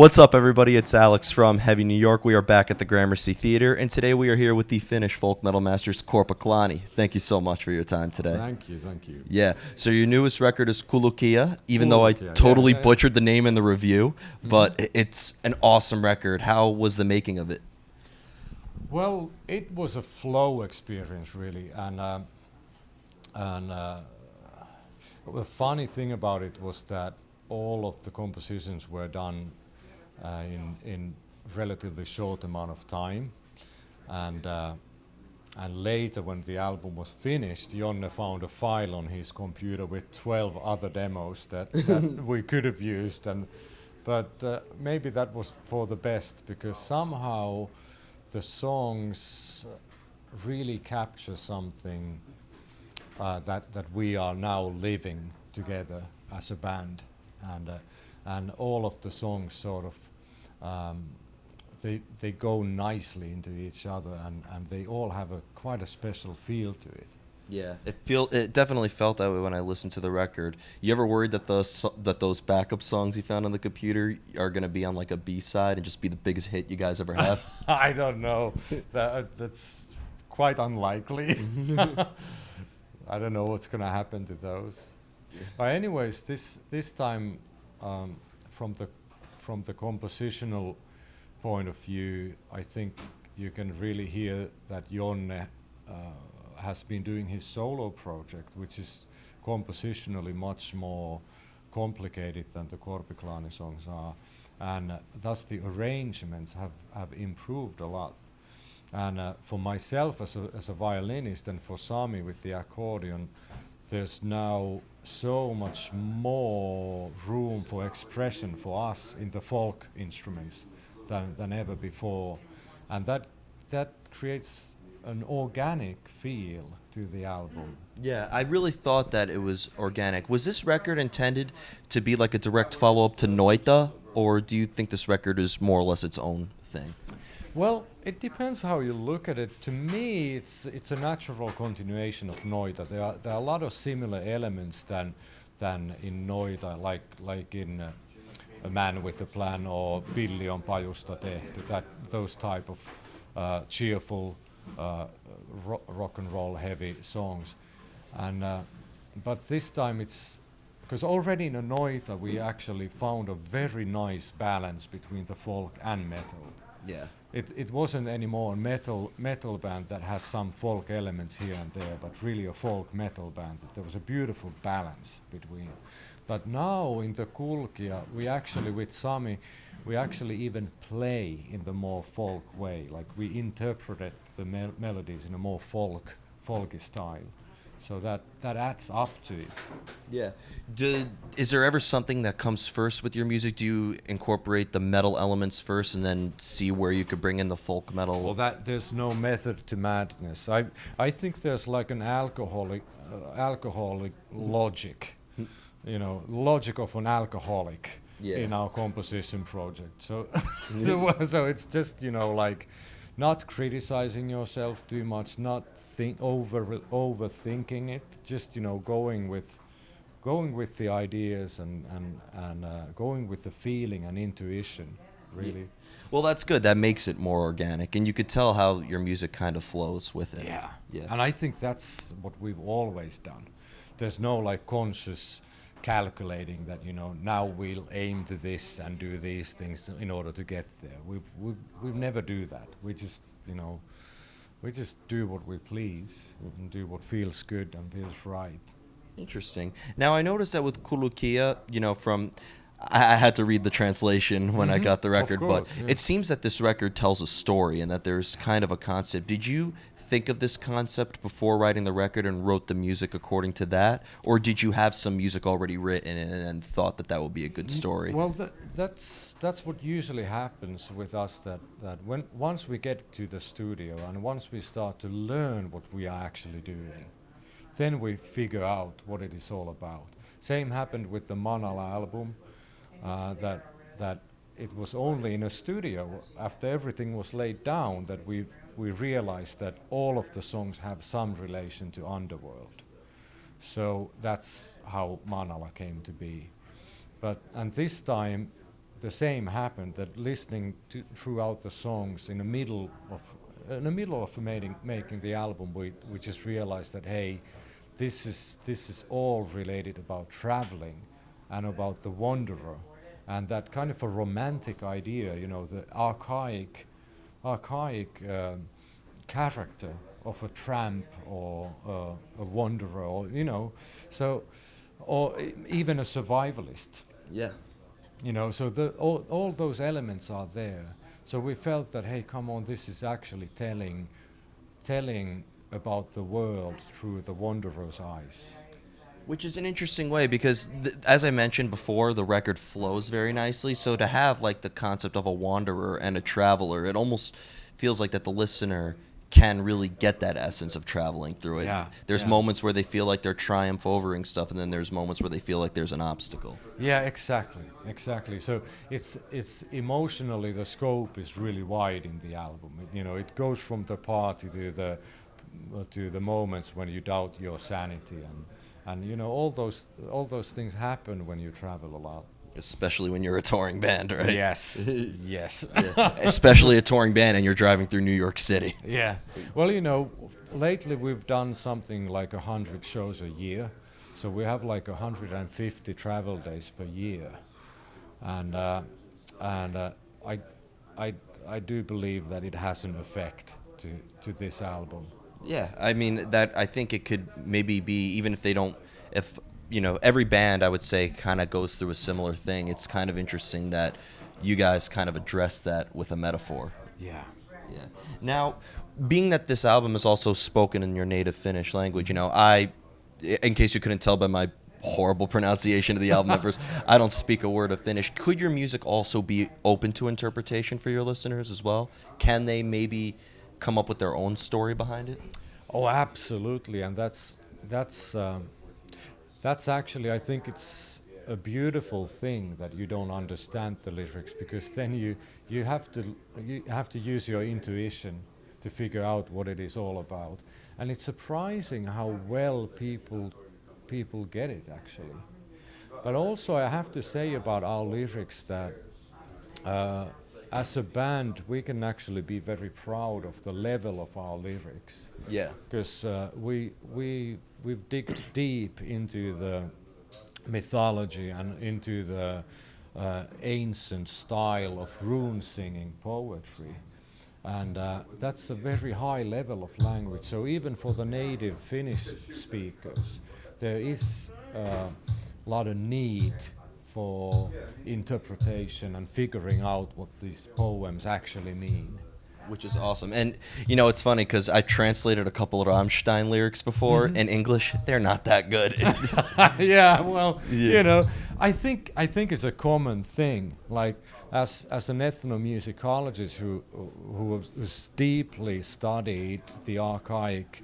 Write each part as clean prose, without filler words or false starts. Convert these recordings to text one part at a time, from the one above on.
What's up, everybody? It's Alex from Heavy New York. We are back at the Gramercy Theater, and today we are here with the Finnish folk metal masters Korpiklaani. Thank you so much for your time today. Thank you. Yeah, so your newest record is Kulkija, even though I totally butchered the name in the review, but it's an awesome record. How was the making of it? Well, it was a flow experience, really, and the funny thing about it was that all of the compositions were done in relatively short amount of time, and later when the album was finished, Jonne found a file on his computer with 12 other demos that we could have used, but maybe that was for the best, because somehow the songs really capture something that we are now living together as a band, and all of the songs sort of they go nicely into each other, and they all have quite a special feel to it. Yeah, it definitely felt that way when I listened to the record. You ever worried that those backup songs you found on the computer are gonna be on like a B-side and just be the biggest hit you guys ever have? I don't know. That's quite unlikely. I don't know what's gonna happen to those. But anyways, this time, from the compositional point of view, I think you can really hear that Jonne has been doing his solo project, which is compositionally much more complicated than the Korpiklaani songs are, and thus the arrangements have improved a lot. And for myself as a violinist, and for Sami with the accordion, there's now so much more room for expression for us in the folk instruments than ever before, and that creates an organic feel to the album. Yeah, I really thought that it was organic. Was this record intended to be like a direct follow-up to Noita, or do you think this record is more or less its own thing? Well, it depends how you look at it. To me, it's a natural continuation of Noita. There are a lot of similar elements than in Noita, like in A Man with a Plan or Pilli on Pajusta tehty, those type of cheerful rock and roll heavy songs, and but this time it's because already in a Noita we actually found a very nice balance between the folk and metal. Yeah. It wasn't anymore a metal band that has some folk elements here and there, but really a folk metal band. There was a beautiful balance between. But now in the Kulkija, we actually, with Sami, we actually even play in the more folk way. Like we interpret the melodies in a more folky style. So that adds up to it. Yeah. Is there ever something that comes first with your music? Do you incorporate the metal elements first and then see where you could bring in the folk metal? Well, there's no method to madness. I think there's like an alcoholic logic, logic of an alcoholic in our composition project. So, so it's just like not criticizing yourself too much, not overthinking it, just going with the ideas and going with the feeling and intuition, really. Yeah. Well, that's good. That makes it more organic, and you could tell how your music kind of flows with it. Yeah. And I think that's what we've always done. There's no like conscious calculating that now we'll aim to this and do these things in order to get there. We've never do that. We just we just do what we please and do what feels good and feels right. Interesting. Now, I noticed that with Kulkija, I had to read the translation when I got the record, but it seems that this record tells a story and that there's kind of a concept. Did you think of this concept before writing the record and wrote the music according to that, or did you have some music already written and thought that would be a good story? Well, that's what usually happens with us, that once we get to the studio and once we start to learn what we are actually doing, then we figure out what it is all about. Same happened with the Manala album, that it was only in a studio after everything was laid down that we realized that all of the songs have some relation to Underworld. So that's how Manala came to be. And this time the same happened. That listening to throughout the songs in the middle of making the album, we just realized that hey, this is all related about traveling and about the wanderer, and that kind of a romantic idea, the archaic character of a tramp or a wanderer, or or even a survivalist. Yeah. So all those elements are there. So we felt that hey, come on, this is actually telling about the world through the wanderer's eyes. Which is an interesting way because, as I mentioned before, the record flows very nicely. So to have like the concept of a wanderer and a traveler, it almost feels like that the listener can really get that essence of traveling through it. Yeah, there's moments where they feel like they're triumph overing stuff, and then there's moments where they feel like there's an obstacle. Yeah, exactly. So it's emotionally, the scope is really wide in the album. It goes from the party to the moments when you doubt your sanity, and all those things happen when you travel a lot. Especially when you're a touring band, right? Yes. Yes. Yeah. Especially a touring band and you're driving through New York City. Yeah. Well, lately we've done something like 100 shows a year. So we have like 150 travel days per year. And I do believe that it has an effect to this album. Yeah, I mean, that I think it could maybe be, even if they don't, if every band, I would say, kind of goes through a similar thing. It's kind of interesting that you guys kind of address that with a metaphor. Yeah. Yeah. Now, being that this album is also spoken in your native Finnish language, in case you couldn't tell by my horrible pronunciation of the album at first, I don't speak a word of Finnish. Could your music also be open to interpretation for your listeners as well? Can they maybe come up with their own story behind it? Oh, absolutely, and that's actually, I think it's a beautiful thing that you don't understand the lyrics, because then you have to use your intuition to figure out what it is all about, and it's surprising how well people get it actually. But also I have to say about our lyrics that as a band we can actually be very proud of the level of our lyrics. Yeah. Because we've digged deep into the mythology and into the ancient style of rune singing poetry, and that's a very high level of language. So even for the native Finnish speakers, there is a lot of need for interpretation and figuring out what these poems actually mean. Which is awesome. And, it's funny because I translated a couple of Rammstein lyrics before in English. They're not that good. Yeah, well, I think it's a common thing. Like, as an ethnomusicologist who's deeply studied the archaic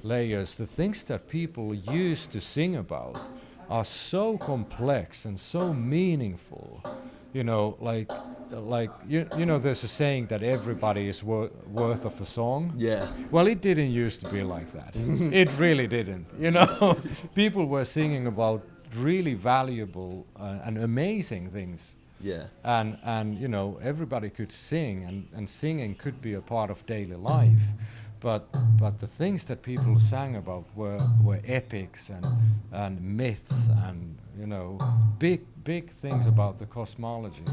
layers, the things that people used to sing about are so complex and so meaningful. There's a saying that everybody is worth of a song. Yeah. Well, it didn't used to be like that. It really didn't. People were singing about really valuable and amazing things. Yeah. And everybody could sing, and singing could be a part of daily life. But the things that people sang about were epics and myths and big things about the cosmology.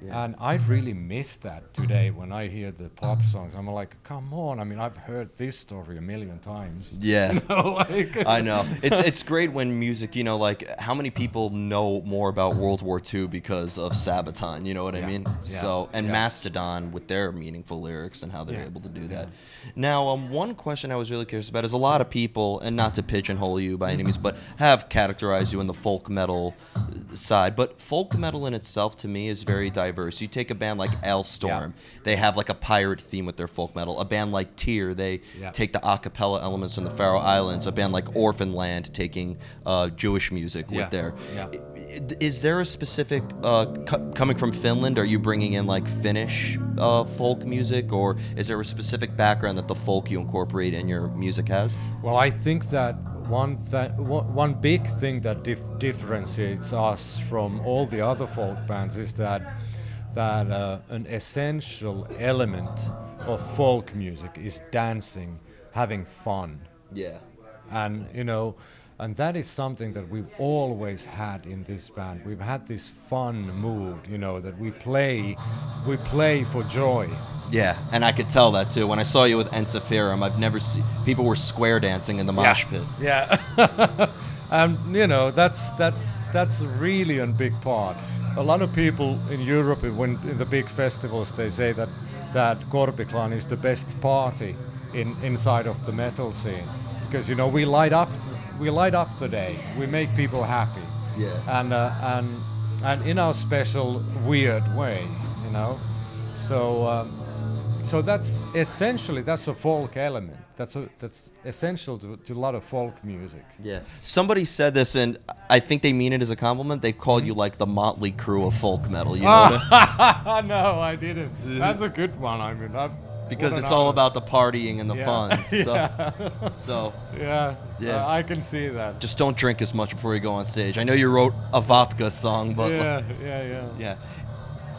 Yeah. And I really miss that today when I hear the pop songs. I'm like, come on! I mean, I've heard this story a million times. Yeah, I know. It's great when music, like how many people know more about World War II because of Sabaton. You know what I mean? Yeah. So Mastodon with their meaningful lyrics and how they're able to do that. Now, one question I was really curious about is a lot of people, and not to pigeonhole you by any means, but have categorized you in the folk metal side. But folk metal in itself, to me, is very diverse. You take a band like Elstorm, they have like a pirate theme with their folk metal. A band like Tyr, they take the a cappella elements from the Faroe Islands. A band like Orphanland taking Jewish music with their... Is there a specific, coming from Finland, are you bringing in like Finnish folk music, or is there a specific background that the folk you incorporate in your music has? Well, I think that one big thing that differentiates us from all the other folk bands is that an essential element of folk music is dancing, having fun. Yeah. And you know, and that is something that we've always had in this band. We've had this fun mood, you know, that we play for joy. Yeah, and I could tell that too. When I saw you with Ensiferum, I've never seen people were square dancing in the mosh pit. Yeah. And you know, that's really a big part. A lot of people in Europe, when in the big festivals, they say that Korpiklaani is the best party inside of the metal scene, because you know we light up the day, we make people happy. Yeah. And in our special weird way, you know. So that's essentially a folk element. That's essential to a lot of folk music. Yeah. Somebody said this, and I think they mean it as a compliment. They called you like the Motley Crue of folk metal. You know? No, I didn't. That's a good one. I mean, because it's all about the partying and the fun. So, yeah. I can see that. Just don't drink as much before you go on stage. I know you wrote a vodka song, but yeah.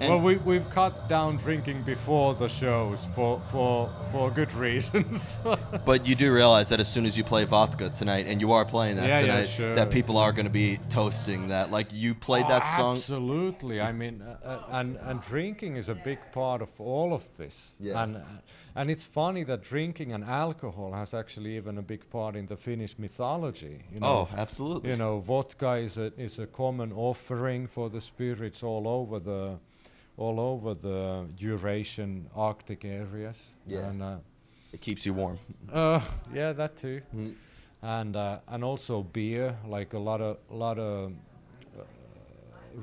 Well, we've cut down drinking before the shows for good reasons. But you do realize that as soon as you play vodka tonight, and you are playing that tonight, sure. that people are going to be toasting that. Like, you played that song. Absolutely. I mean, and drinking is a big part of all of this. Yeah. And it's funny that drinking and alcohol has actually even a big part in the Finnish mythology. You know? Oh, absolutely. You know, vodka is a common offering for the spirits all over the Eurasian Arctic areas. Yeah. And, it keeps you warm. yeah, that too. Mm. And also beer, like a lot of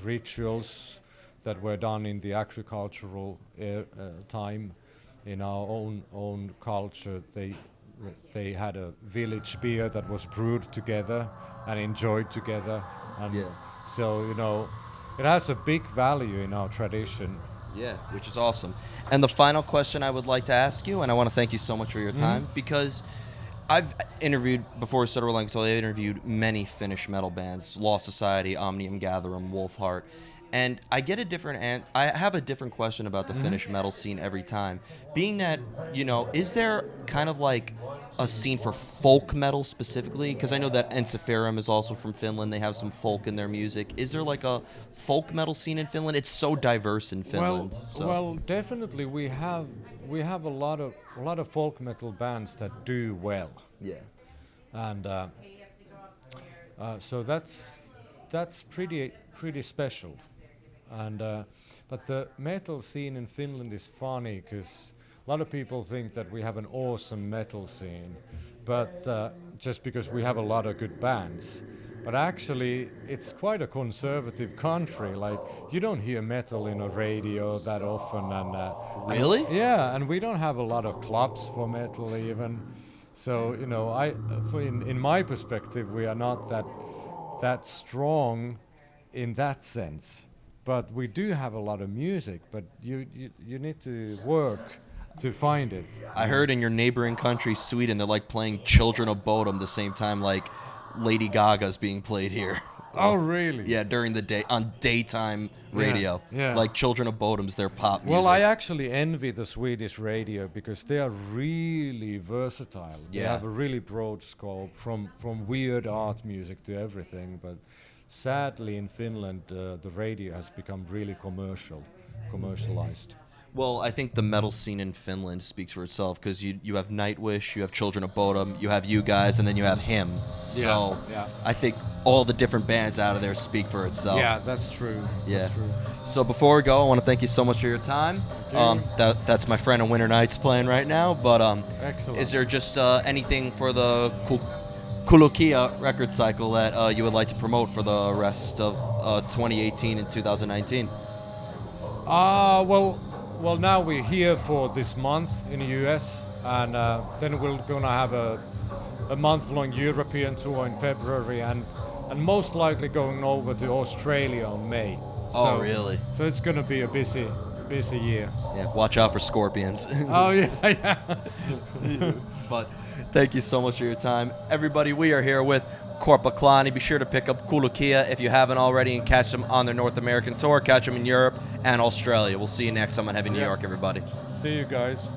rituals that were done in the agricultural time in our own culture. They had a village beer that was brewed together and enjoyed together. And so, you know, it has a big value in our tradition. Yeah, which is awesome. And the final question I would like to ask you, and I want to thank you so much for your time, because I've interviewed, before we started rolling, so I interviewed many Finnish metal bands, Law Society, Omnium Gatherum, Wolfheart, and I get I have a different question about the Finnish metal scene every time. Being that, you know, is there kind of like a scene for folk metal specifically? Because I know that Ensiferum is also from Finland. They have some folk in their music. Is there like a folk metal scene in Finland? It's so diverse in Finland. Well, definitely we have a lot of folk metal bands that do well. Yeah. And so that's pretty special. And but the metal scene in Finland is funny because a lot of people think that we have an awesome metal scene, but just because we have a lot of good bands. But actually, it's quite a conservative country. Like, you don't hear metal in a radio that often. And really? And we don't have a lot of clubs for metal even. So, you know, in my perspective, we are not that strong in that sense. But we do have a lot of music, but you need to work to find it. I heard in your neighboring country, Sweden, they're like playing Children of Bodom the same time like Lady Gaga's being played here. Oh, really? Yeah, during the day, on daytime radio. Yeah. Like Children of Bodom's their pop music. Well, I actually envy the Swedish radio because they are really versatile. They have a really broad scope from weird art music to everything, but sadly in Finland the radio has become really commercialized. Well, I think the metal scene in Finland speaks for itself because you have Nightwish, you have Children of Bodom, you have you guys, and then you have him. So I think all the different bands out of there speak for itself. Yeah, that's true. Yeah. That's true. So before we go, I want to thank you so much for your time. That's my friend in Winter Nights playing right now. But excellent. Is there just anything for the Kulkija record cycle that you would like to promote for the rest of 2018 and 2019? Well, now we're here for this month in the US, and then we're gonna have a month-long European tour in February, and most likely going over to Australia in May. Oh, really? So it's gonna be a busy year. Yeah, watch out for scorpions. Oh yeah. But Thank you so much for your time. Everybody, we are here with Korpiklaani. Be sure to pick up Kulkija if you haven't already and catch them on their North American tour. Catch them in Europe and Australia. We'll see you next time on Heavy New York, everybody. See you guys.